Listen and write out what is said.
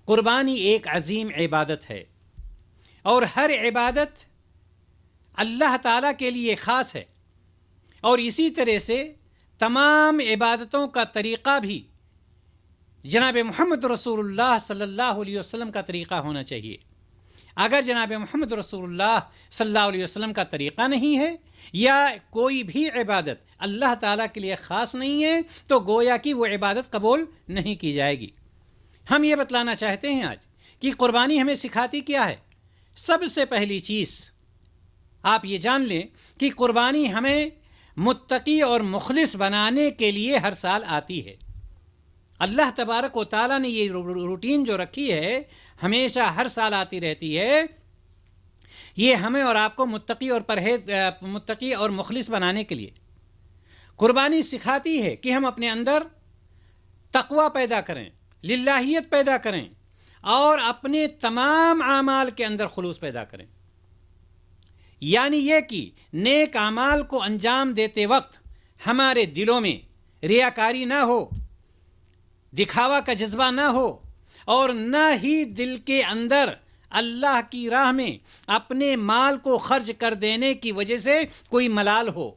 قربانی ایک عظیم عبادت ہے اور ہر عبادت اللہ تعالیٰ کے لیے خاص ہے، اور اسی طرح سے تمام عبادتوں کا طریقہ بھی جناب محمد رسول اللہ صلی اللہ علیہ وسلم کا طریقہ ہونا چاہیے۔ اگر جناب محمد رسول اللہ صلی اللہ علیہ وسلم کا طریقہ نہیں ہے یا کوئی بھی عبادت اللہ تعالیٰ کے لیے خاص نہیں ہے تو گویا کہ وہ عبادت قبول نہیں کی جائے گی۔ ہم یہ بتلانا چاہتے ہیں آج کہ قربانی ہمیں سکھاتی کیا ہے۔ سب سے پہلی چیز آپ یہ جان لیں کہ قربانی ہمیں متقی اور مخلص بنانے کے لیے ہر سال آتی ہے۔ اللہ تبارک و تعالیٰ نے یہ روٹین جو رکھی ہے ہمیشہ ہر سال آتی رہتی ہے، یہ ہمیں اور آپ کو متقی اور مخلص بنانے کے لیے۔ قربانی سکھاتی ہے کہ ہم اپنے اندر تقوی پیدا کریں، للہیت پیدا کریں اور اپنے تمام اعمال کے اندر خلوص پیدا کریں، یعنی یہ کہ نیک اعمال کو انجام دیتے وقت ہمارے دلوں میں ریاکاری نہ ہو، دکھاوا کا جذبہ نہ ہو، اور نہ ہی دل کے اندر اللہ کی راہ میں اپنے مال کو خرچ کر دینے کی وجہ سے کوئی ملال ہو۔